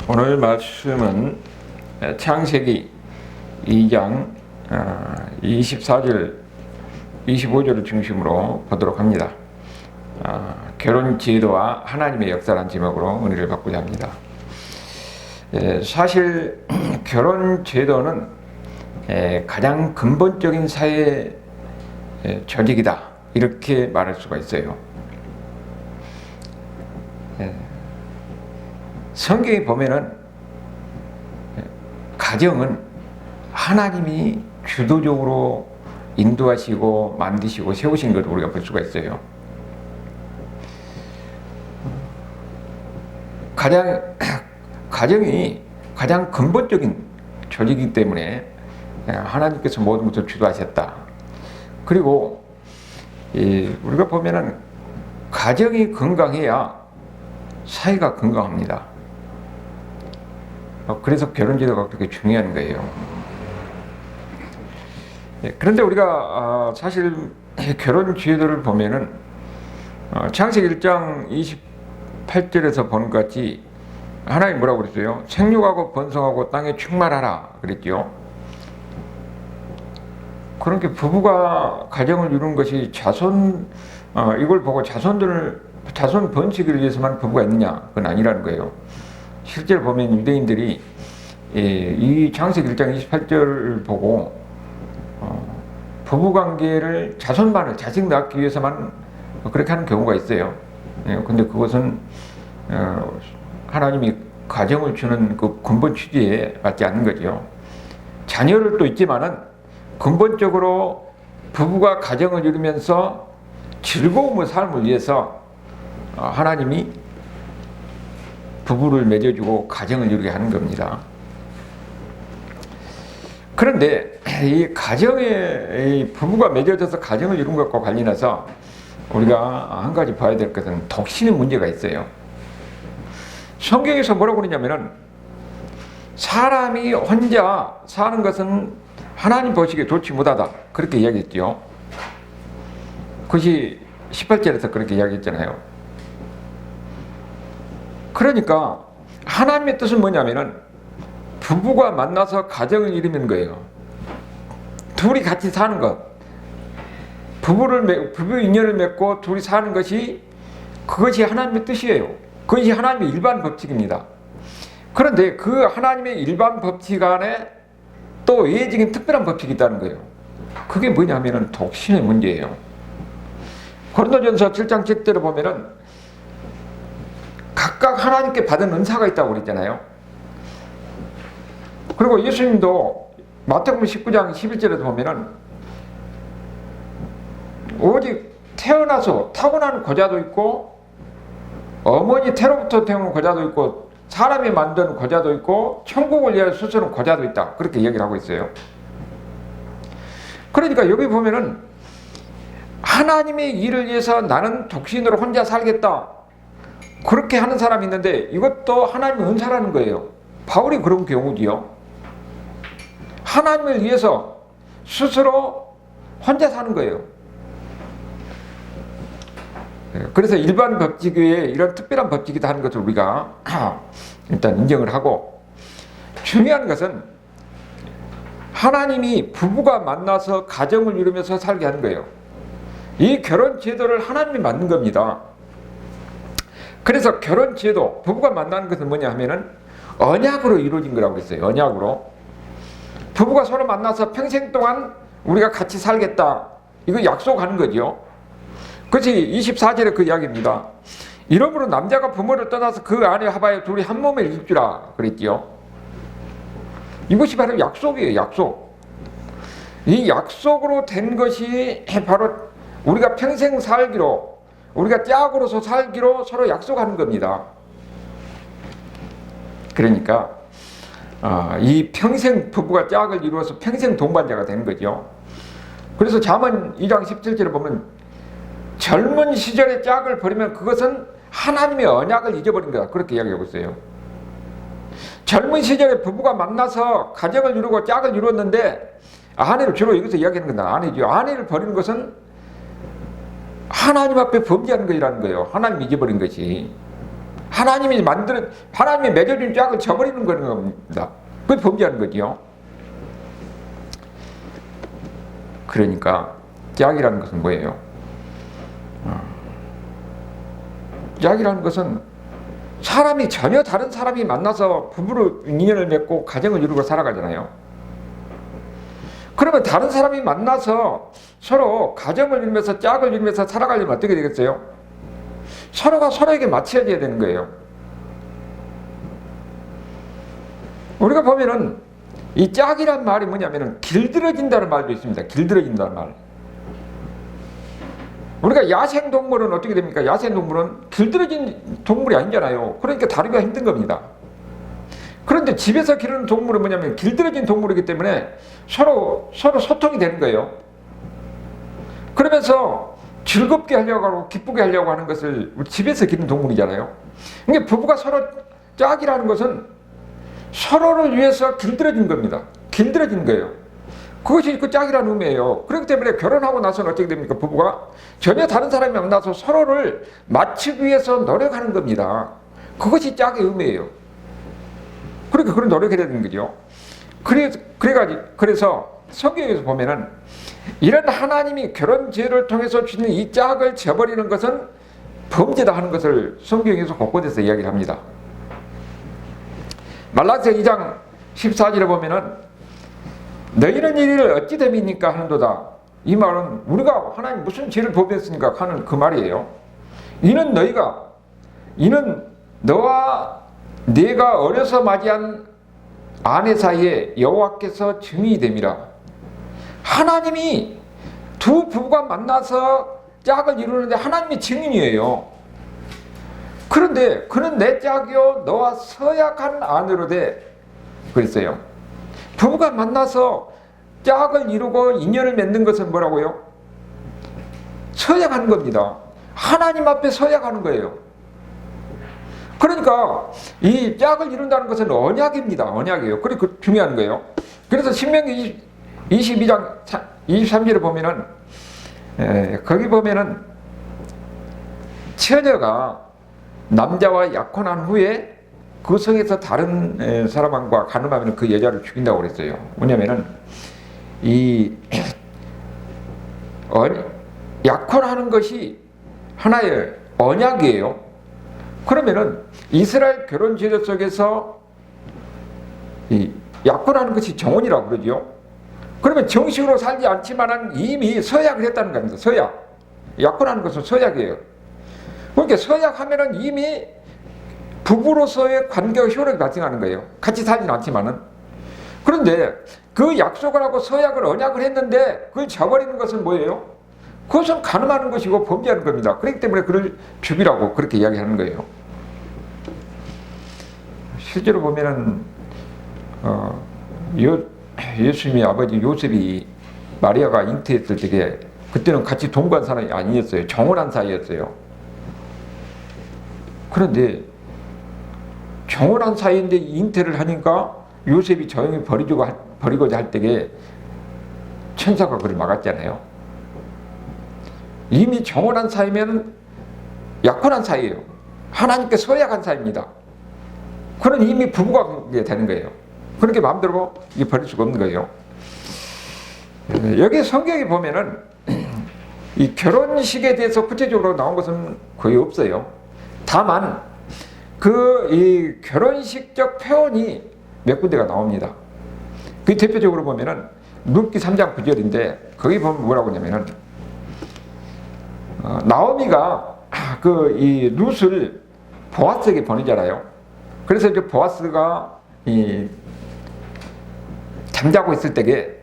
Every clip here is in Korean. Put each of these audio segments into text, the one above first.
오늘 말씀은 창세기 2장 24절, 25절을 중심으로 보도록 합니다. 결혼 제도와 하나님의 역사라는 제목으로 은혜를 받고자 합니다. 사실 결혼 제도는 가장 근본적인 사회 조직이다, 이렇게 말할 수가 있어요. 성경에 보면은 가정은 하나님이 주도적으로 인도하시고 만드시고 세우신 것을 우리가 볼 수가 있어요. 가정이 가장 근본적인 조직이기 때문에 하나님께서 모든 것을 주도하셨다. 그리고 우리가 보면은 가정이 건강해야 사회가 건강합니다. 그래서 결혼제도가 그렇게 중요한 거예요. 그런데 우리가 사실 결혼제도를 보면은 창세기 1장 28절에서 보는 것 같이 하나님 뭐라고 그랬어요? 생육하고 번성하고 땅에 충만하라 그랬죠. 그렇게 부부가 가정을 이루는 것이 이걸 보고 자손 번식을 위해서만 부부가 있느냐? 그건 아니라는 거예요. 실제로 보면 유대인들이 이 창세기 1장 28절을 보고 부부관계를 자손만을 자식 낳기 위해서만 그렇게 하는 경우가 있어요. 근데 그것은 하나님이 가정을 주는 그 근본 취지에 맞지 않는 거죠. 자녀를 또 있지만은 근본적으로 부부가 가정을 이루면서 즐거움의 삶을 위해서 하나님이 부부를 맺어주고 가정을 이루게 하는 겁니다. 그런데 이 부부가 맺어져서 가정을 이룬 것과 관련해서 우리가 한 가지 봐야 될 것은 독신의 문제가 있어요. 성경에서 뭐라고 그러냐면은 사람이 혼자 사는 것은 하나님 보시기에 좋지 못하다, 그렇게 이야기했죠. 그것이 18절에서 그렇게 이야기했잖아요. 그러니까 하나님의 뜻은 뭐냐면은 부부가 만나서 가정을 이루는 거예요. 둘이 같이 사는 것, 부부 인연을 맺고 둘이 사는 것이, 그것이 하나님의 뜻이에요. 그것이 하나님의 일반 법칙입니다. 그런데 그 하나님의 일반 법칙 안에 또 외적인 특별한 법칙이 있다는 거예요. 그게 뭐냐면은 독신의 문제예요. 고린도전서 7장 7절에 보면은 각각 하나님께 받은 은사가 있다고 그랬잖아요. 그리고 예수님도 마태복음 19장 11절에도 보면은 오직 태어나서 타고난 고자도 있고, 어머니 태로부터 태어난 고자도 있고, 사람이 만든 고자도 있고, 천국을 위하여 수술은 고자도 있다, 그렇게 얘기를 하고 있어요. 그러니까 여기 보면은 하나님의 일을 위해서 나는 독신으로 혼자 살겠다, 그렇게 하는 사람이 있는데 이것도 하나님의 은사라는 거예요. 바울이 그런 경우지요. 하나님을 위해서 스스로 혼자 사는 거예요. 그래서 일반 법칙 외에 이런 특별한 법칙이다 하는 것을 우리가 일단 인정을 하고, 중요한 것은 하나님이 부부가 만나서 가정을 이루면서 살게 하는 거예요. 이 결혼 제도를 하나님이 만든 겁니다. 그래서 결혼 제도, 부부가 만나는 것은 뭐냐 하면은 언약으로 이루어진 거라고 그랬어요. 언약으로. 부부가 서로 만나서 평생 동안 우리가 같이 살겠다, 이거 약속하는 거죠. 그것이 24절에 그 이야기입니다. 이러므로 남자가 부모를 떠나서 그 아내 하바에 둘이 한 몸을 입주라 그랬지요. 이것이 바로 약속이에요. 약속. 이 약속으로 된 것이 바로 우리가 평생 살기로, 우리가 짝으로서 살기로 서로 약속하는 겁니다. 그러니까 이 평생 부부가 짝을 이루어서 평생 동반자가 되는 거죠. 그래서 잠언 2장 17절에 보면 젊은 시절의 짝을 버리면 그것은 하나님의 언약을 잊어버린 거다, 그렇게 이야기하고 있어요. 젊은 시절에 부부가 만나서 가정을 이루고 짝을 이루었는데, 아내를 주로 여기서 이야기하는 건 아내죠. 아내를 버리는 것은 하나님 앞에 범죄하는 것이라는 거예요. 하나님 잊어버린 것이. 하나님이 맺어준 짝을 저버리는 겁니다. 그게 범죄하는 거지요. 그러니까 짝이라는 것은 뭐예요? 짝이라는 것은 사람이 전혀 다른 사람이 만나서 부부로 인연을 맺고 가정을 이루고 살아가잖아요. 그러면 다른 사람이 만나서 서로 가정을 이루면서 짝을 이루면서 살아가려면 어떻게 되겠어요? 서로가 서로에게 맞춰져야 되는 거예요. 우리가 보면은 이 짝이란 말이 뭐냐면은 길들여진다는 말도 있습니다. 길들여진다는 말. 우리가 야생동물은 어떻게 됩니까? 야생동물은 길들여진 동물이 아니잖아요. 그러니까 다루기가 힘든 겁니다. 그런데 집에서 기르는 동물은 뭐냐면 길들여진 동물이기 때문에 서로 소통이 되는 거예요. 그러면서 즐겁게 하려고 하고 기쁘게 하려고 하는 것을 우리 집에서 기르는 동물이잖아요. 그러니까 부부가 서로 짝이라는 것은 서로를 위해서 길들여진 겁니다. 길들여진 거예요. 그것이 그 짝이라는 의미예요. 그렇기 때문에 결혼하고 나서는 어떻게 됩니까? 부부가 전혀 다른 사람이 만나서 서로를 맞추기 위해서 노력하는 겁니다. 그것이 짝의 의미예요. 그러니까 그런 노력해야 되는 거죠. 그래서 성경에서 보면은 이런 하나님이 결혼 제도를 통해서 주는 이 짝을 저버리는 것은 범죄다 하는 것을 성경에서 곳곳에서 이야기를 합니다. 말라기서 2장 14절에 보면은 너희는 이를 어찌 됨이니까 하는도다. 이 말은 우리가 하나님 무슨 죄를 범했으니까 하는 그 말이에요. 이는 너와 네가 어려서 맞이한 아내 사이에 여호와께서 증인이 됨이라. 하나님이 두 부부가 만나서 짝을 이루는데 하나님이 증인이에요. 그런데 그는 내 짝이요 너와 서약한 아내로 돼 그랬어요. 부부가 만나서 짝을 이루고 인연을 맺는 것은 뭐라고요? 서약하는 겁니다. 하나님 앞에 서약하는 거예요. 그러니까 이 짝을 이룬다는 것은 언약입니다. 언약이에요. 그리고 중요한 거예요. 그래서 신명기 22장 23절에 보면은 거기 보면은 처녀가 남자와 약혼한 후에 그 성에서 다른 사람과 간음하면 그 여자를 죽인다고 그랬어요. 왜냐면은 약혼하는 것이 하나의 언약이에요. 그러면은 이스라엘 결혼 제도 속에서 이 약혼하는 것이 정혼이라고 그러죠. 그러면 정식으로 살지 않지만은 이미 서약을 했다는 겁니다. 서약. 약혼하는 것은 서약이에요. 그러니까 서약하면은 이미 부부로서의 관계가 효력이 발생하는 거예요. 같이 살지는 않지만은. 그런데 그 약속을 하고 서약을 언약을 했는데 그걸 저버리는 것은 뭐예요? 그것은 간음하는 것이고 범죄하는 겁니다. 그렇기 때문에 그를 죽이라고 그렇게 이야기하는 거예요. 실제로 보면은 예수님의 아버지 요셉이 마리아가 잉태했을 때에 그때는 같이 동거한 사람이 아니었어요. 정혼한 사이였어요. 그런데 정혼한 사이인데 잉태를 하니까 요셉이 조용히 버리고자 할 때에 천사가 그를 막았잖아요. 이미 정혼한 사이면 약혼한 사이예요. 하나님께 서약한 사이입니다. 그는 이미 부부가 되는 거예요. 그렇게 마음대로 버릴 수가 없는 거예요. 여기 성경에 보면은 이 결혼식에 대해서 구체적으로 나온 것은 거의 없어요. 다만 이 결혼식적 표현이 몇 군데가 나옵니다. 그 대표적으로 보면은 룻기 3장 9절인데 거기 보면 뭐라고 하냐면은 나오미가 이 룻을 보아스에게 보내잖아요. 그래서 이제 보아스가 잠자고 있을 때에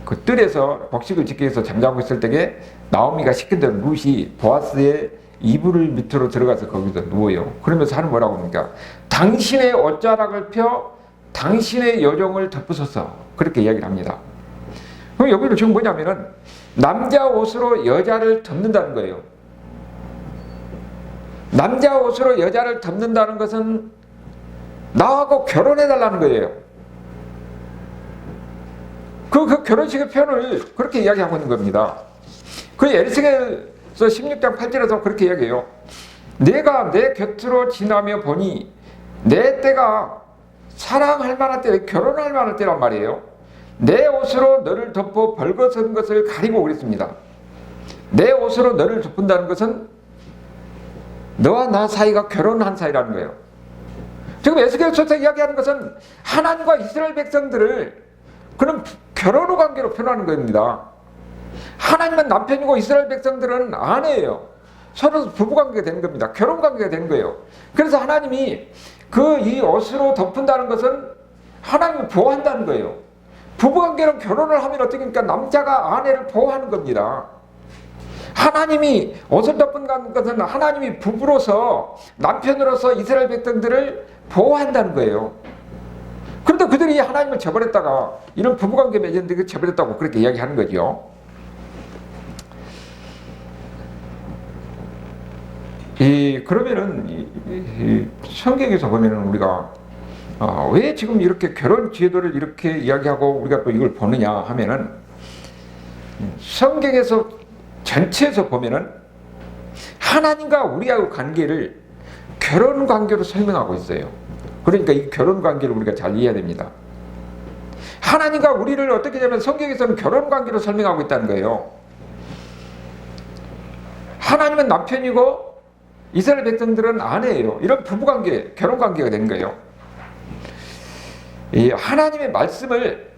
그 뜰에서 곡식을 짓기 위해서 잠자고 있을 때에 나오미가 시킨 대로 룻이 보아스의 이불을 밑으로 들어가서 거기서 누워요. 그러면서 하는 뭐라고 합니까? 당신의 옷자락을 펴 당신의 여종을 덮으소서. 그렇게 이야기를 합니다. 그럼 여기는 지금 뭐냐면은 남자 옷으로 여자를 덮는다는 거예요. 남자 옷으로 여자를 덮는다는 것은 나하고 결혼해달라는 거예요. 그 결혼식의 표현을 그렇게 이야기하고 있는 겁니다. 그 에스겔서 16장 8절에서 그렇게 이야기해요. 내가 내 곁으로 지나며 보니 내 때가 사랑할 만한 때, 결혼할 만한 때란 말이에요. 내 옷으로 너를 덮어 벌거벗은 것을 가리고 그랬습니다. 내 옷으로 너를 덮는다는 것은 너와 나 사이가 결혼한 사이라는 거예요. 지금 에스겔서에서 이야기하는 것은 하나님과 이스라엘 백성들을 그런 결혼의 관계로 표현하는 겁니다. 하나님은 남편이고 이스라엘 백성들은 아내예요. 서로 부부관계가 되는 겁니다. 결혼관계가 되는 거예요. 그래서 하나님이 이 옷으로 덮는다는 것은 하나님을 보호한다는 거예요. 부부관계로 결혼을 하면 어떻게 됩니까? 남자가 아내를 보호하는 겁니다. 하나님이 옷을 덮는다는 것은 하나님이 부부로서, 남편으로서 이스라엘 백성들을 보호한다는 거예요. 그런데 그들이 하나님을 저버렸다가 이런 부부관계 맺었는데 저버렸다고 그렇게 이야기하는 거죠. 그러면은 성경에서 보면은 우리가 왜 지금 이렇게 결혼 제도를 이렇게 이야기하고 우리가 또 이걸 보느냐 하면은 성경에서 전체에서 보면은 하나님과 우리하고 관계를 결혼 관계로 설명하고 있어요. 그러니까 이 결혼 관계를 우리가 잘 이해해야 됩니다. 하나님과 우리를 어떻게 되면 성경에서는 결혼 관계로 설명하고 있다는 거예요. 하나님은 남편이고 이스라엘 백성들은 아내예요. 이런 부부관계, 결혼관계가 된 거예요. 이 하나님의 말씀을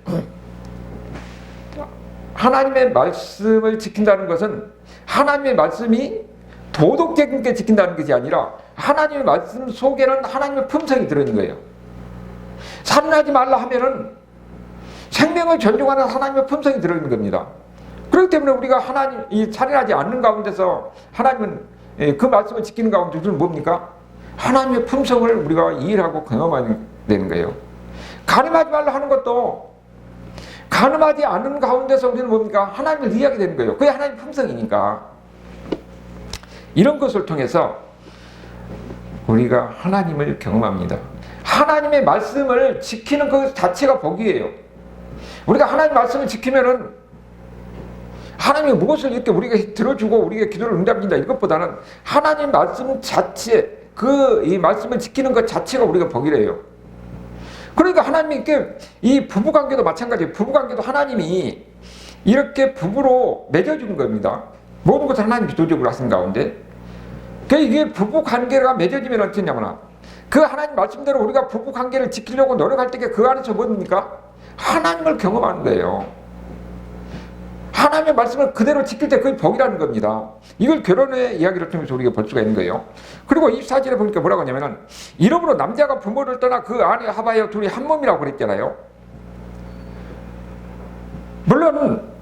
지킨다는 것은 하나님의 말씀이 도덕적인 게 지킨다는 것이 아니라 하나님의 말씀 속에는 하나님의 품성이 들어있는 거예요. 살인하지 말라 하면은 생명을 존중하는 하나님의 품성이 들어있는 겁니다. 그렇기 때문에 우리가 이 살인하지 않는 가운데서 하나님은 그 말씀을 지키는 가운데는 뭡니까? 하나님의 품성을 우리가 이해하고 경험하게 되는 거예요. 간음하지 말라 하는 것도 간음하지 않는 가운데서 우리는 뭡니까? 하나님을 이해하게 되는 거예요. 그게 하나님의 품성이니까. 이런 것을 통해서 우리가 하나님을 경험합니다. 하나님의 말씀을 지키는 그 자체가 복이에요. 우리가 하나님의 말씀을 지키면은 하나님이 무엇을 이렇게 우리가 들어주고 우리가 기도를 응답진다 이것보다는 하나님 말씀 자체, 이 말씀을 지키는 것 자체가 우리가 복이래요. 그러니까 하나님이 이렇게 이 부부관계도 마찬가지예요. 부부관계도 하나님이 이렇게 부부로 맺어준 겁니다. 모든 것을 하나님이 주도적으로 하신 가운데. 그러니까 이게 부부관계가 맺어지면 어떻냐면 그 하나님 말씀대로 우리가 부부관계를 지키려고 노력할 때 그 안에서 뭡니까? 하나님을 경험하는 거예요. 하나님의 말씀을 그대로 지킬 때 그게 복이라는 겁니다. 이걸 결혼의 이야기를 통해서 우리가 볼 수가 있는 거예요. 그리고 24절에 보니까 뭐라고 하냐면은 이러므로 남자가 부모를 떠나 그 아내 합하여 둘이 한 몸이라고 그랬잖아요. 물론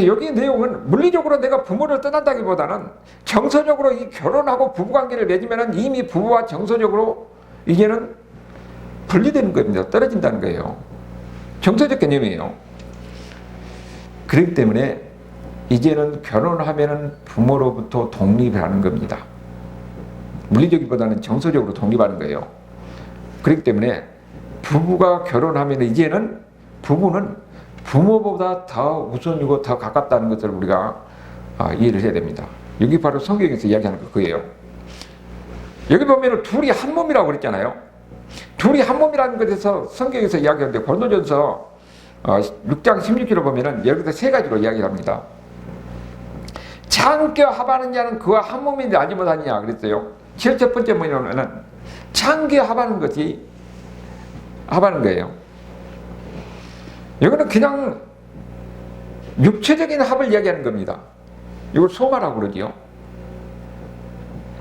여기 내용은 물리적으로 내가 부모를 떠난다기보다는 정서적으로 이 결혼하고 부부관계를 맺으면은 이미 부부와 정서적으로 이제는 분리되는 겁니다. 떨어진다는 거예요. 정서적 개념이에요. 그렇기 때문에 이제는 결혼하면은 부모로부터 독립하는 겁니다. 물리적이보다는 정서적으로 독립하는 거예요. 그렇기 때문에 부부가 결혼하면 이제는 부부는 부모보다 더 우선이고 더 가깝다는 것을 우리가 이해를 해야 됩니다. 여기 바로 성경에서 이야기하는 거 그거예요. 여기 보면은 둘이 한 몸이라고 그랬잖아요. 둘이 한 몸이라는 것에서 성경에서 이야기하는데 고린도전서 6장 16절을 보면은 여기서 세 가지로 이야기를 합니다. 창겨 합하는 자는 그와 한 몸인데 알지 못하느냐 그랬어요. 제일 첫 번째 뭐냐면은 창겨 합하는 것이 합하는 거예요. 여기는 그냥 육체적인 합을 이야기하는 겁니다. 이걸 소마라고 그러지요.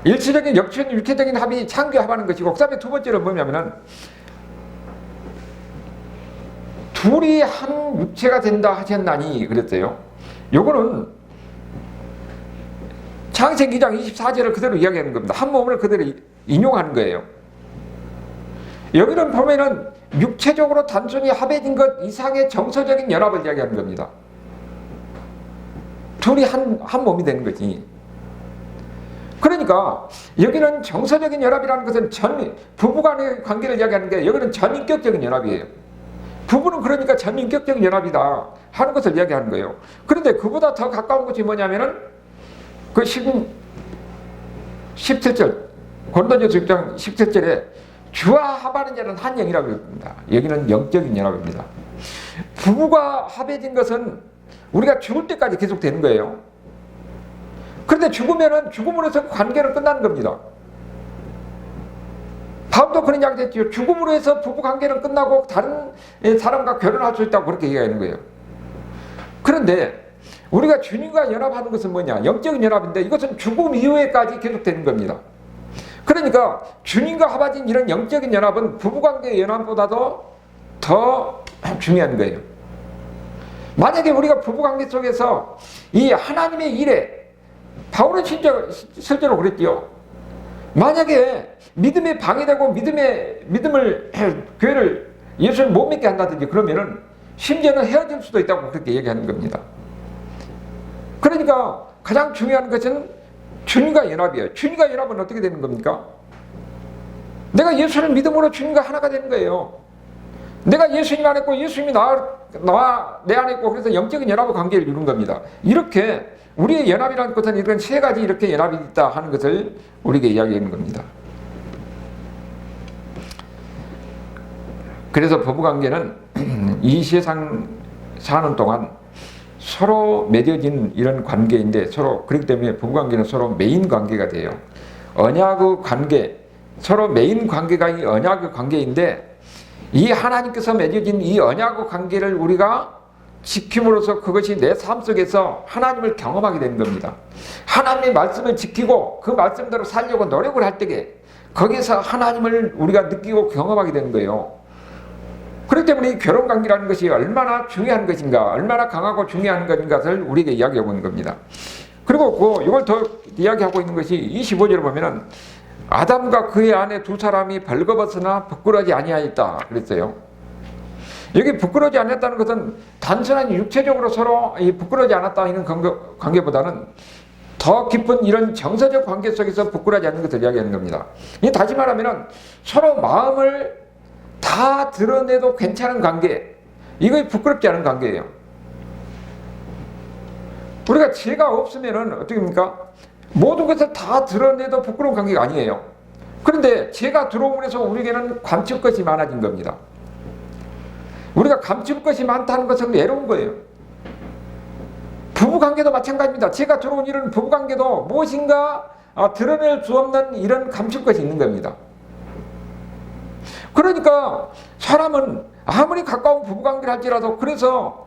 일체적인 육체적인 합이 창겨 합하는 것이고 그 다음에 두 번째는 뭐냐면은 둘이 한 육체가 된다 하셨나니 그랬어요. 요거는 창세기 2장 24절을 그대로 이야기하는 겁니다. 한 몸을 그대로 인용하는 거예요. 여기는 보면은 육체적으로 단순히 합해진 것 이상의 정서적인 연합을 이야기하는 겁니다. 둘이 한 몸이 되는 거지. 그러니까 여기는 정서적인 연합이라는 것은 부부간의 관계를 이야기하는 게 여기는 전인격적인 연합이에요. 부부는 그러니까 전인격적인 연합이다 하는 것을 이야기하는 거예요. 그런데 그보다 더 가까운 것이 뭐냐면은 그 17절 고린도전서 6장 17절에 주와 합하는 자는 한 영이라고 합니다. 여기는 영적인 연합입니다. 부부가 합해진 것은 우리가 죽을 때까지 계속 되는 거예요. 그런데 죽으면은 죽음으로서 관계는 끝나는 겁니다. 바울도 그런 이야기 했죠. 죽음으로 해서 부부 관계는 끝나고 다른 사람과 결혼할 수 있다고 그렇게 얘기하는 거예요. 그런데 우리가 주님과 연합하는 것은 뭐냐? 영적인 연합인데 이것은 죽음 이후에까지 계속되는 겁니다. 그러니까 주님과 합해진 이런 영적인 연합은 부부관계의 연합보다도 더 중요한 거예요. 만약에 우리가 부부관계 속에서 이 하나님의 일에 바울은 실제로 그랬지요. 만약에 믿음에 방해되고 믿음을 교회를 예수를 못 믿게 한다든지 그러면은 심지어는 헤어질 수도 있다고 그렇게 얘기하는 겁니다. 그러니까 가장 중요한 것은 주님과 연합이에요. 주님과 연합은 어떻게 되는 겁니까? 내가 예수를 믿음으로 주님과 하나가 되는 거예요. 내가 예수님 안에 있고 예수님이 나와 내 안에 있고 그래서 영적인 연합의 관계를 이루는 겁니다. 이렇게 우리의 연합이라는 것은 이런 세 가지 이렇게 연합이 있다 하는 것을 우리에게 이야기하는 겁니다. 그래서 부부관계는 이 세상 사는 동안 서로 맺어진 이런 관계인데 서로 그렇기 때문에 부부관계는 서로 메인 관계가 돼요. 언약의 관계, 서로 메인 관계가 이 언약의 관계인데 이 하나님께서 맺어진 이 언약의 관계를 우리가 지킴으로써 그것이 내 삶 속에서 하나님을 경험하게 되는 겁니다. 하나님의 말씀을 지키고 그 말씀대로 살려고 노력을 할 때에 거기서 하나님을 우리가 느끼고 경험하게 되는 거예요. 그렇기 때문에 이 결혼관계라는 것이 얼마나 중요한 것인가, 얼마나 강하고 중요한 것인가를 우리에게 이야기하고 있는 겁니다. 그리고 이걸 더 이야기하고 있는 것이 25절에 보면은 아담과 그의 아내 두 사람이 벌거벗으나 부끄러지 아니하였다 그랬어요. 여기 부끄러지 않았다는 것은 단순한 육체적으로 서로 부끄러지 않았다 이런 관계보다는 더 깊은 이런 정서적 관계 속에서 부끄러지 않는 것을 이야기하는 겁니다. 다시 말하면 서로 마음을 다 드러내도 괜찮은 관계, 이거 부끄럽지 않은 관계예요. 우리가 죄가 없으면 어떻게 됩니까? 모든 것을 다 드러내도 부끄러운 관계가 아니에요. 그런데 죄가 들어옴으로 해서 우리에게는 감출 것이 많아진 겁니다. 우리가 감출 것이 많다는 것은 외로운 거예요. 부부관계도 마찬가지입니다. 죄가 들어온 이런 부부관계도 무엇인가 드러낼 수 없는 이런 감출 것이 있는 겁니다. 그러니까 사람은 아무리 가까운 부부관계를 할지라도 그래서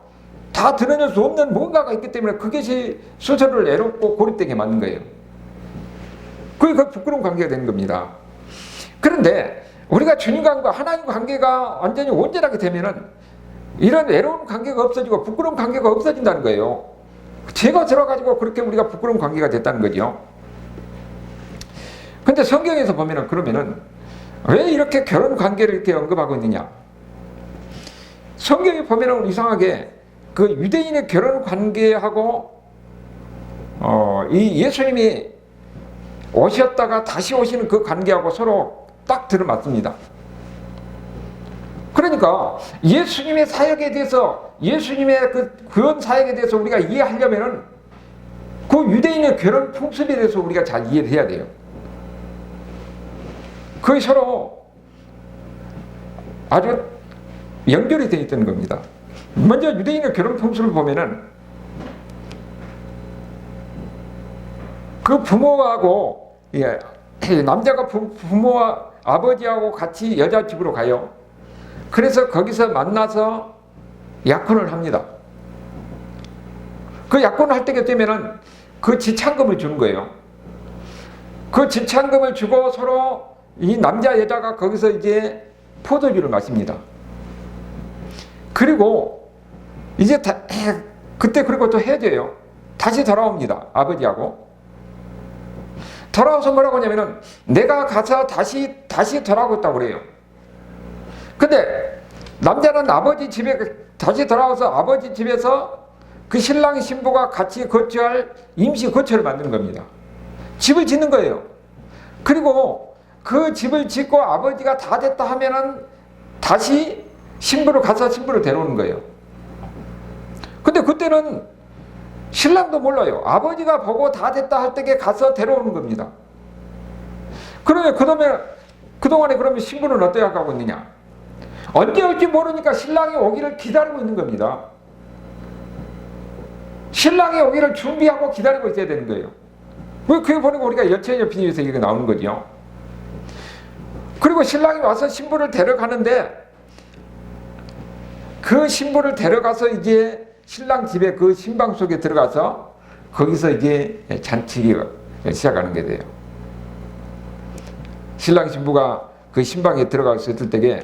다 드러낼 수 없는 뭔가가 있기 때문에 그것이 스스로를 외롭고 고립되게 만든 거예요. 그게 그 부끄러운 관계가 되는 겁니다. 그런데 우리가 주님과 하나님 관계가 완전히 온전하게 되면은 이런 외로운 관계가 없어지고 부끄러운 관계가 없어진다는 거예요. 죄가 들어가지고 그렇게 우리가 부끄러운 관계가 됐다는 거죠. 근데 성경에서 보면은 그러면은 왜 이렇게 결혼 관계를 이렇게 언급하고 있느냐? 성경에 보면은 이상하게 그 유대인의 결혼 관계하고 이 예수님이 오셨다가 다시 오시는 그 관계하고 서로 딱 들어맞습니다. 그러니까 예수님의 사역에 대해서 예수님의 그 구원 사역에 대해서 우리가 이해하려면은 그 유대인의 결혼 풍습에 대해서 우리가 잘 이해를 해야 돼요. 그게 서로 아주 연결이 되어 있던 겁니다. 먼저 유대인의 결혼 풍습을 보면은 그 부모하고 남자가 부모와 아버지하고 같이 여자 집으로 가요. 그래서 거기서 만나서 약혼을 합니다. 그 약혼을 할 때가 되면은 그 지참금을 주는 거예요. 그 지참금을 주고 서로 이 남자 여자가 거기서 이제 포도주를 마십니다. 그리고 이제 그때 그리고 또 헤어져요. 다시 돌아옵니다. 아버지하고. 돌아와서 뭐라고 하냐면은 내가 가서 다시 돌아오겠다고 그래요. 근데 남자는 아버지 집에 다시 돌아와서 아버지 집에서 그 신랑 신부가 같이 거주할 임시 거처를 만드는 겁니다. 집을 짓는 거예요. 그리고 그 집을 짓고 아버지가 다 됐다 하면은 다시 신부를 가서 신부를 데려오는 거예요. 근데 그때는 신랑도 몰라요. 아버지가 보고 다 됐다 할 때에 가서 데려오는 겁니다. 그러면 그동안에 그러면 신부는 어떻게 하고 있느냐? 언제 올지 모르니까 신랑이 오기를 기다리고 있는 겁니다. 신랑이 오기를 준비하고 기다리고 있어야 되는 거예요. 그게 보니까 우리가 여천여편에서 이게 나오는 거죠. 그리고 신랑이 와서 신부를 데려가는데 그 신부를 데려가서 이제 신랑 집에 그 신방 속에 들어가서 거기서 이제 잔치가 시작하는 게 돼요. 신랑 신부가 그 신방에 들어가서 있을 때에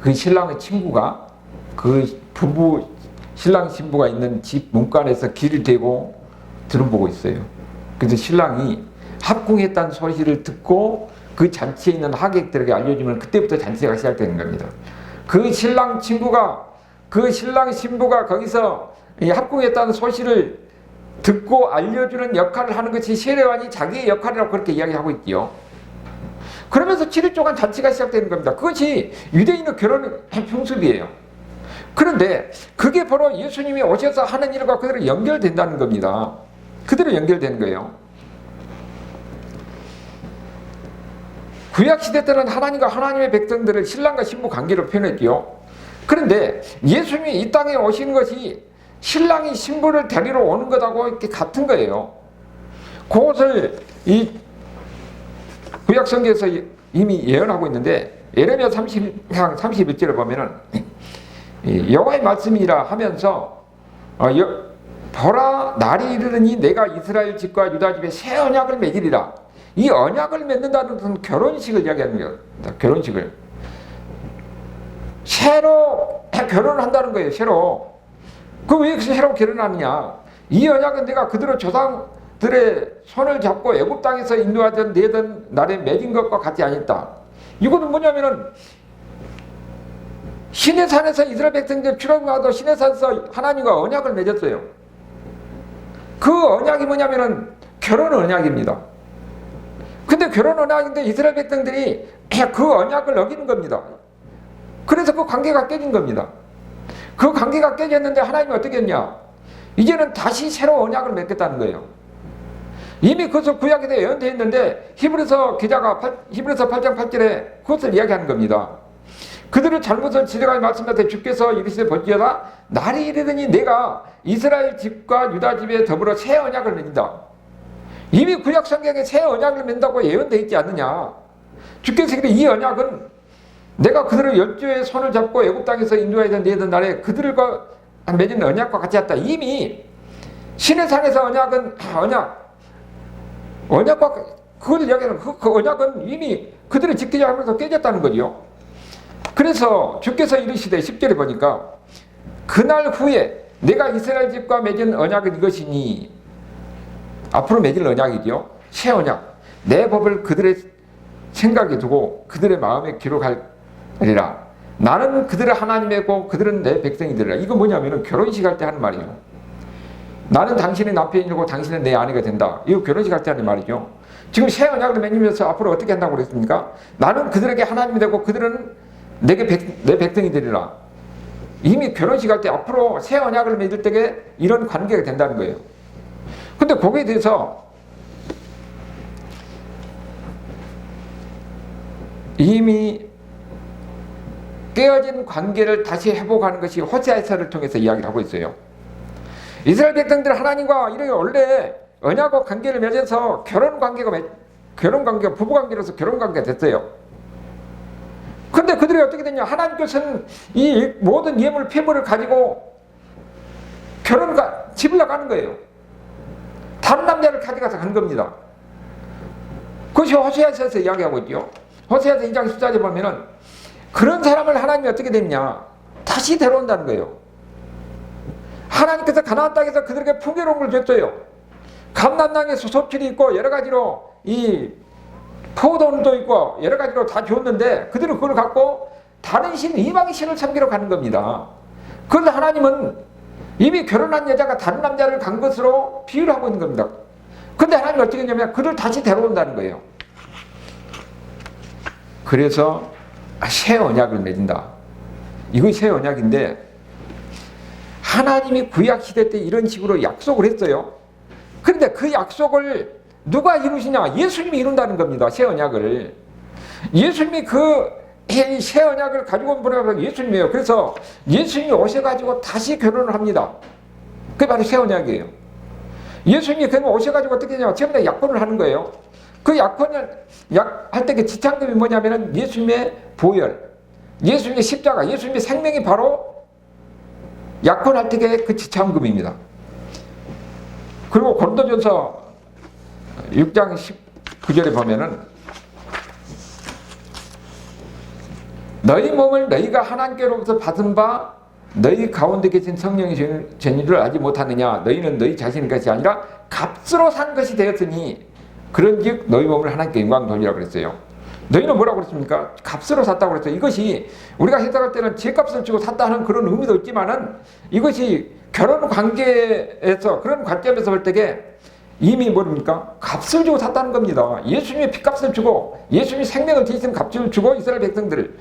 그 신랑의 친구가 그 부부 신랑 신부가 있는 집 문간에서 길을 대고 들어보고 있어요. 그래서 신랑이 합궁했다는 소식을 듣고 그 잔치에 있는 하객들에게 알려주면 그때부터 잔치가 시작되는 겁니다. 그 신랑 친구가 그 신랑 신부가 거기서 합궁했다는 소식을 듣고 알려주는 역할을 하는 것이 세례관이 자기의 역할이라고 그렇게 이야기하고 있지요. 그러면서 7일 동안 잔치가 시작되는 겁니다. 그것이 유대인의 결혼 풍습이에요. 그런데 그게 바로 예수님이 오셔서 하는 일과 그대로 연결된다는 겁니다. 그대로 연결된 거예요. 구약시대 때는 하나님과 하나님의 백성들을 신랑과 신부 관계로 표현했지요. 그런데 예수님이 이 땅에 오신 것이 신랑이 신부를 데리러 오는 것하고 이렇게 같은 거예요. 그것을 이 구약성경에서 이미 예언하고 있는데 예레미야 30장 31절을 보면은 여호와의 말씀이라 하면서 보라 날이 이르르니 내가 이스라엘 집과 유다 집에 새 언약을 맺으리라. 이 언약을 맺는다는 것은 결혼식을 이야기하는 거예요. 결혼식을 새로 결혼을 한다는 거예요. 새로. 그 왜 새로 결혼하느냐? 이 언약은 내가 그들의 조상들의 손을 잡고 애굽 땅에서 인도하던 내던 날에 맺은 것과 같지 않았다. 이거는 뭐냐면은 시내산에서 이스라엘 백성들 출애굽하고 시내산에서 하나님과 언약을 맺었어요. 그 언약이 뭐냐면은 결혼 언약입니다. 근데 결혼 언약인데 이스라엘 백성들이 그 언약을 어기는 겁니다. 그래서 그 관계가 깨진 겁니다. 그 관계가 깨졌는데 하나님이 어떻게 했냐? 이제는 다시 새로 언약을 맺겠다는 거예요. 이미 그것을 구약에 대해 예언되어 있는데 히브리서 기자가 히브리서 8장 8절에 그것을 이야기하는 겁니다. 그들의 잘못을 지적하여 말씀하되 주께서 이르시되 볼지어다 날이 이르더니 내가 이스라엘 집과 유다 집에 더불어 새 언약을 맺는다. 이미 구약 성경에 새 언약을 맺는다고 예언되어 있지 않느냐. 주께서 이르되 이 언약은 내가 그들을 열조의 손을 잡고 애굽 땅에서 인도하여 내던 날에 그들과 맺은 언약과 같이 했다. 이미 시내산에서 언약과 그걸 이야기하는 그 언약은 이미 그들을 지키자 하면서 깨졌다는 거죠. 그래서 주께서 이르시되 10절에 보니까 그날 후에 내가 이스라엘 집과 맺은 언약은 이것이니 앞으로 맺을 언약이죠. 새 언약. 내 법을 그들의 생각에 두고 그들의 마음에 기록하리라. 나는 그들의 하나님이고 그들은 내 백성이 되리라. 이거 뭐냐면은 결혼식 할 때 하는 말이에요. 나는 당신의 남편이고 당신은 내 아내가 된다. 이거 결혼식 할 때 하는 말이죠. 지금 새 언약을 맺으면서 앞으로 어떻게 한다고 그랬습니까? 나는 그들에게 하나님이 되고 그들은 내 백성이 되리라. 이미 결혼식 할 때 앞으로 새 언약을 맺을 때에 이런 관계가 된다는 거예요. 근데 거기에 대해서 이미 깨어진 관계를 다시 회복하는 것이 호세아서를 통해서 이야기를 하고 있어요. 이스라엘 백성들 하나님과 이렇게 원래 언약과 관계를 맺어서 결혼 관계가 부부 관계로서 결혼 관계가 됐어요. 근데 그들이 어떻게 됐냐? 하나님께서는 이 모든 예물 폐물을 가지고 집을 나가는 거예요. 다른 남자를 가져가서 간 겁니다. 그것이 호세아서에서 이야기하고 있죠. 호세아서 2장 14절에 보면은 그런 사람을 하나님이 어떻게 됐냐? 다시 데려온다는 거예요. 하나님께서 가나안 땅에서 그들에게 풍요로운 걸 줬어요. 감람나무에 소출이 있고 여러 가지로 이 포도원도 있고 여러 가지로 다 줬는데 그들은 그걸 갖고 다른 신, 이방의 신을 섬기러 가는 겁니다. 그런데 하나님은 이미 결혼한 여자가 다른 남자를 간 것으로 비유를 하고 있는 겁니다. 그런데 하나님이 어떻게 했냐면 그들 다시 데려온다는 거예요. 그래서 새 언약을 맺는다. 이것이 새 언약인데 하나님이 구약시대 때 이런 식으로 약속을 했어요. 그런데 그 약속을 누가 이루시냐? 예수님이 이룬다는 겁니다. 새 언약을. 예수님이 새 언약을 가지고 온 분이 예수님이에요. 그래서 예수님이 오셔가지고 다시 결혼을 합니다. 그게 바로 새 언약이에요. 예수님이 그러면 오셔가지고 어떻게 하냐? 전부 다 약혼을 하는 거예요. 그 약혼을 할 때 그 지참금이 뭐냐면은 예수님의 보혈, 예수님의 십자가, 예수님의 생명이 바로 약혼할 때의 그 지참금입니다. 그리고 고린도전서 6장 19절에 보면은 너희 몸을 너희가 하나님께로부터 받은 바 너희 가운데 계신 성령이 전이를 알지 못하느냐. 너희는 너희 자신의 것이 아니라 값으로 산 것이 되었으니 그런즉 너희 몸을 하나님께 영광 돌리라고 그랬어요. 너희는 뭐라고 그랬습니까? 값으로 샀다고 그랬어요. 이것이 우리가 해석할 때는 제값을 주고 샀다는 그런 의미도 있지만은 이것이 결혼 관계에서 그런 관점에서 볼 때에 이미 뭡니까? 값을 주고 샀다는 겁니다. 예수님의 피값을 주고 예수님이 생명을 지신 값을 주고 이스라엘 백성들을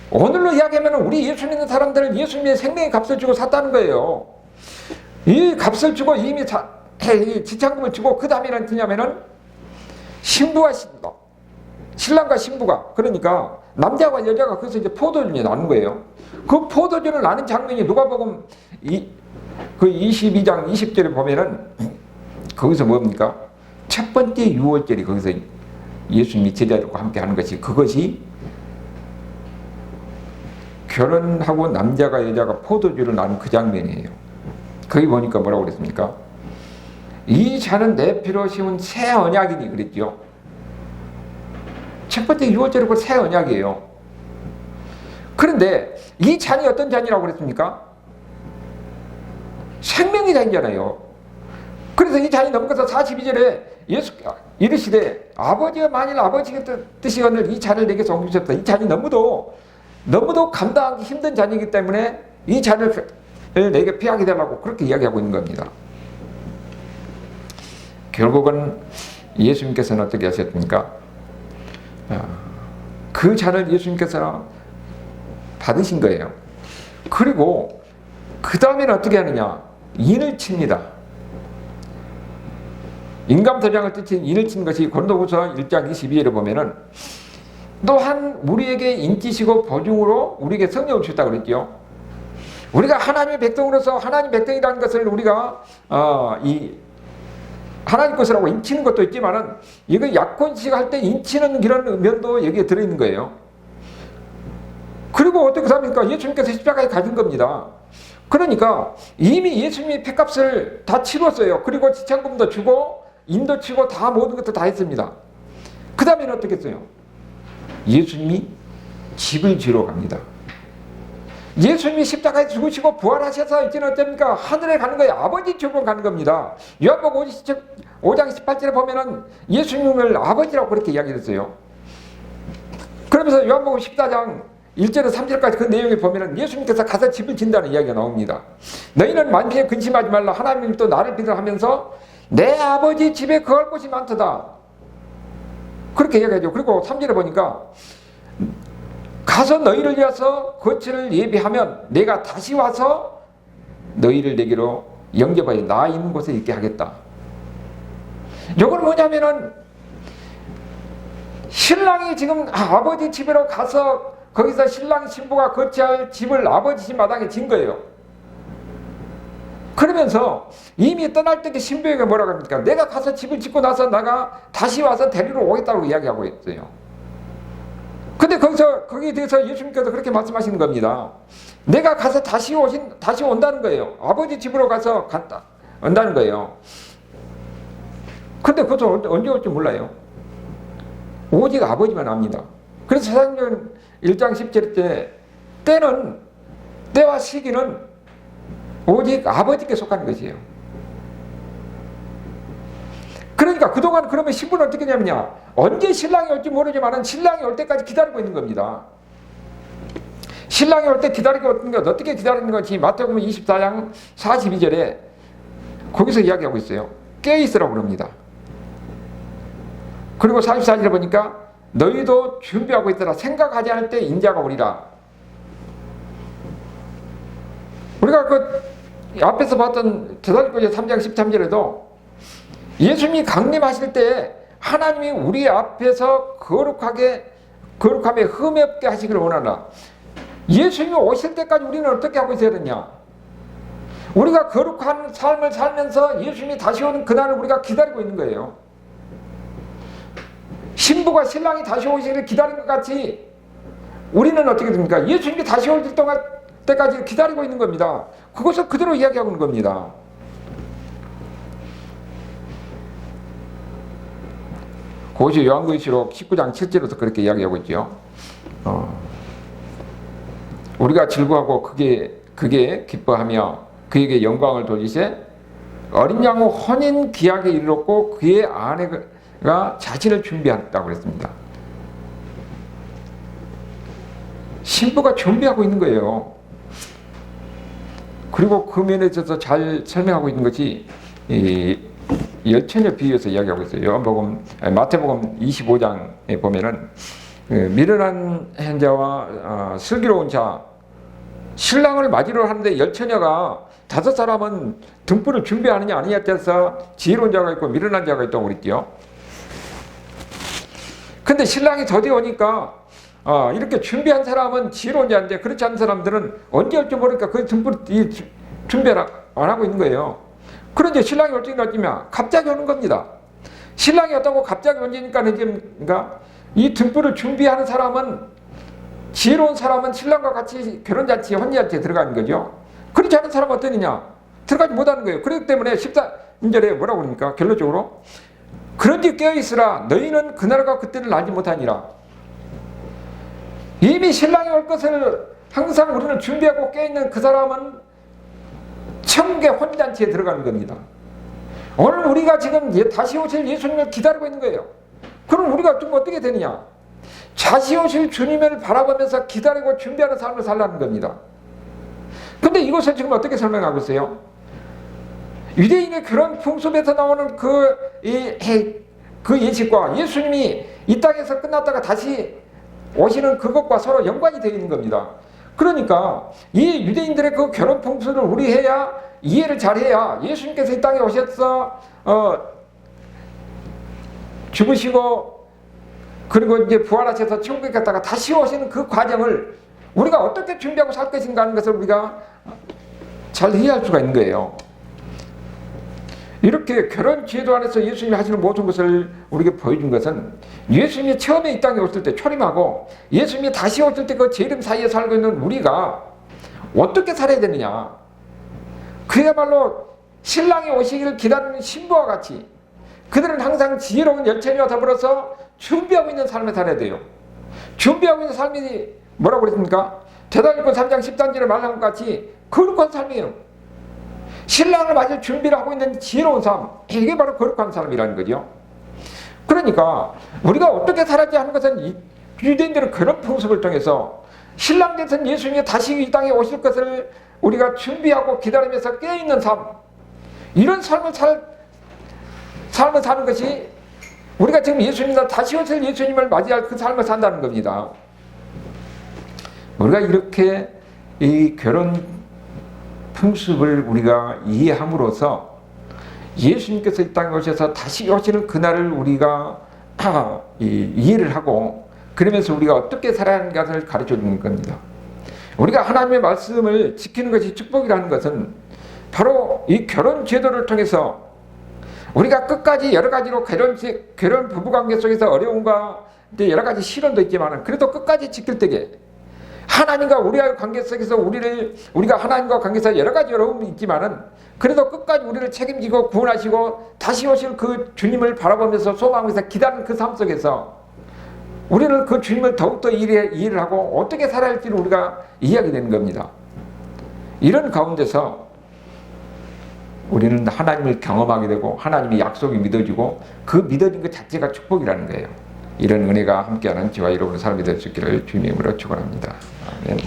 오늘로 이야기하면 우리 예수 믿는 사람들은 예수님의 생명의 값을 주고 샀다는 거예요. 이 값을 주고 이미 지참금을 주고 그 다음에는 뭐냐면은 신부와 신랑과 신부가 그러니까 남자와 여자가 그래서 이제 포도주를 나눈 거예요. 그 포도주를 나눈 장면이 누가복음 그 22장 20절에 보면은 거기서 뭡니까? 첫 번째 유월절이 거기서 예수님이 제자들과 함께 하는 것이 그것이 결혼하고 남자가 여자가 포도주를 나눈 그 장면이에요. 거기 보니까 뭐라고 그랬습니까? 이 잔은 내 피로 씌운 새 언약이니 그랬죠. 첫 번째 유월절이고 새 언약이에요. 그런데 이 잔이 어떤 잔이라고 그랬습니까? 생명의 잔이잖아요. 그래서 이 잔이 넘어가서 42절에 예수가 이르시되 아버지가 만일 아버지의 뜻이거늘 이 잔을 내게서 옮기셨다. 이 잔이 너무도 감당하기 힘든 잔이기 때문에 이 잔을 내게 피하게 되라고 그렇게 이야기하고 있는 겁니다. 결국은 예수님께서는 어떻게 하셨습니까? 그 잔을 예수님께서는 받으신 거예요. 그리고 그 다음에는 어떻게 하느냐? 인을 칩니다. 인감도장을 뜯친 인을 친 것이 고린도후서 1장 22절에 보면은 또한 우리에게 인기시고 보증으로 우리에게 성령을 주셨다고 그랬죠. 우리가 하나님의 백성으로서 하나님 백성이라는 것을 우리가 하나님 것이라고 인치는 것도 있지만은 이거 약혼식 할 때 인치는 그런 면도 여기에 들어있는 거예요. 그리고 어떻게 합니까? 예수님께서 십자가에 가진 겁니다. 그러니까 이미 예수님이 폐값을 다 치렀어요. 그리고 지참금도 주고 인도 치고 다 모든 것도 다 했습니다. 그 다음에는 어떻게 했어요? 예수님이 집을 지러 갑니다. 예수님이 십자가에 죽으시고 부활하셔서 이제는 어떻습니까? 하늘에 가는 거예요. 아버지 집으로 가는 겁니다. 요한복음 5장 18절에 보면은 예수님을 아버지라고 그렇게 이야기했어요. 그러면서 요한복음 14장 1절에서 3절까지 그 내용에 보면은 예수님께서 가서 집을 진다는 이야기가 나옵니다. 너희는 만민에 근심하지 말라. 하나님이 또 나를 믿으라면서 내 아버지 집에 거할 곳이 많도다. 그렇게 이야기하죠. 그리고 3절에 보니까 가서 너희를 위해서 거처를 예비하면 내가 다시 와서 너희를 내게로 영접하여 나 있는 곳에 있게 하겠다. 이건 뭐냐면은 신랑이 지금 아버지 집으로 가서 거기서 신랑 신부가 거처할 집을 아버지 집 마당에 진 거예요. 그러면서 이미 떠날 때 신부에게 뭐라고 합니까? 내가 가서 집을 짓고 나서 내가 다시 와서 데리러 오겠다고 이야기하고 있어요. 근데 거기에 대해서 예수님께서 그렇게 말씀하시는 겁니다. 내가 가서 다시 온다는 거예요. 아버지 집으로 가서 온다는 거예요. 근데 그것도 언제 올지 몰라요. 오직 아버지만 압니다. 그래서 사도행전 1장 10절 때와 시기는 오직 아버지께 속하는 것이에요. 그러니까 그동안 그러면 신부는 어떻게 되냐면요. 언제 신랑이 올지 모르지만 신랑이 올 때까지 기다리고 있는 겁니다. 신랑이 올 때 기다리고 있는 것, 어떻게 기다리는 건지 마태복음 24장 42절에 거기서 이야기하고 있어요. 깨어있으라고 그럽니다. 그리고 44절에 보니까 너희도 준비하고 있더라. 생각하지 않을 때 인자가 오리라. 우리가 그 앞에서 봤던 데살로니가서 3장 13절에도 예수님이 강림하실 때 하나님이 우리 앞에서 거룩함에 흠이 없게 하시기를 원하나, 예수님이 오실 때까지 우리는 어떻게 하고 있어야 되냐? 우리가 거룩한 삶을 살면서 예수님이 다시 오는 그날을 우리가 기다리고 있는 거예요. 신부가 신랑이 다시 오시기를 기다린 것 같이 우리는 어떻게 됩니까? 예수님이 다시 올 때까지 기다리고 있는 겁니다. 그것을 그대로 이야기하고 있는 겁니다. 그것이 요한계시록 19장 7절에서 그렇게 이야기하고 있죠. 우리가 즐거워하고 그게 기뻐하며 그에게 영광을 돌리세 어린 양의 혼인 기약에 이르렀고 그의 아내가 자신을 준비한다고 그랬습니다. 신부가 준비하고 있는 거예요. 그리고 그 면에 있어서 잘 설명하고 있는 것이 이 열처녀 비유에서 이야기하고 있어요. 마태복음 25장에 보면은 미련한 현자와 슬기로운 자, 신랑을 맞이러 하는데 열처녀가 5사람은 등불을 준비하느냐 아니냐에 따라서 지혜로운 자가 있고 미련한 자가 있다고 그랬죠. 근데 신랑이 더디 오니까 이렇게 준비한 사람은 지혜로운 자인데 그렇지 않은 사람들은 언제 올지 모르니까 그 등불 준비를 안 하고 있는 거예요. 그런데 신랑이 올 때가 어쩌면 갑자기 오는 겁니다. 신랑이 왔다고 갑자기 온다니까 이 등불을 준비하는 사람은, 지혜로운 사람은 신랑과 같이 결혼잔치, 혼인잔치에 들어가는 거죠. 그렇지 않은 사람은 어떠느냐? 들어가지 못하는 거예요. 그렇기 때문에 14절에 뭐라고 그러니까 결론적으로 그런지 깨어있으라 너희는 그날과 그때를 알지 못하니라. 이미 신랑이 올 것을 항상 우리는 준비하고 깨어있는 그 사람은 천국의 혼인잔치에 들어가는 겁니다. 오늘 우리가 지금 다시 오실 예수님을 기다리고 있는 거예요. 그럼 우리가 좀 어떻게 되느냐? 다시 오실 주님을 바라보면서 기다리고 준비하는 삶을 살라는 겁니다. 근데 이것을 지금 어떻게 설명하고 있어요? 유대인의 그런 풍습에서 나오는 그 예식과 예수님이 이 땅에서 끝났다가 다시 오시는 그것과 서로 연관이 되어 있는 겁니다. 그러니까 이 유대인들의 그 결혼 풍습을 우리 해야, 이해를 잘해야 예수님께서 이 땅에 오셔서 죽으시고 그리고 이제 부활하셔서 천국에 갔다가 다시 오시는 그 과정을 우리가 어떻게 준비하고 살 것인가 하는 것을 우리가 잘 이해할 수가 있는 거예요. 이렇게 결혼 제도 안에서 예수님이 하시는 모든 것을 우리에게 보여준 것은 예수님이 처음에 이 땅에 오실 때 초림하고 예수님이 다시 오실 때 그 재림 사이에 살고 있는 우리가 어떻게 살아야 되느냐. 그야말로 신랑이 오시기를 기다리는 신부와 같이 그들은 항상 지혜로운 열처녀와 더불어서 준비하고 있는 삶을 살아야 돼요. 준비하고 있는 삶이 뭐라고 그랬습니까? 대사도행전 3장 13절에 말한 것 같이 거룩한 삶이에요. 신랑을 맞을 준비를 하고 있는 지혜로운 삶, 이게 바로 거룩한 삶이라는 거죠. 그러니까 우리가 어떻게 살았지 하는 것은 유대인들은 그런 풍습을 통해서 신랑 되신 예수님이 다시 이 땅에 오실 것을 우리가 준비하고 기다리면서 깨어있는 삶, 이런 삶을 사는 것이 우리가 지금 예수님과 다시 오실 예수님을 맞이할 그 삶을 산다는 겁니다. 우리가 이렇게 이 결혼 풍습을 우리가 이해함으로써 예수님께서 이 땅에 오셔서 다시 오시는 그날을 우리가 이해를 하고 그러면서 우리가 어떻게 살아야 하는 것을 가르쳐 주는 겁니다. 우리가 하나님의 말씀을 지키는 것이 축복이라는 것은 바로 이 결혼 제도를 통해서 우리가 끝까지 여러 가지로 결혼 부부관계 속에서 어려움과 여러 가지 시련도 있지만 그래도 끝까지 지킬 때에 하나님과 우리와의 관계 속에서 우리가 하나님과 관계에서 여러 가지 어려움이 있지만은 그래도 끝까지 우리를 책임지고 구원하시고 다시 오실 그 주님을 바라보면서 소망하면서 기다리는 그 삶 속에서 우리는 그 주님을 더욱더 이해를 하고 어떻게 살아야 할지를 우리가 이해하게 되는 겁니다. 이런 가운데서 우리는 하나님을 경험하게 되고 하나님의 약속이 믿어지고 그 믿어진 것 자체가 축복이라는 거예요. 이런 은혜가 함께하는 저와 여러분의 삶이 될 수 있기를 주님으로 축원합니다. 아멘.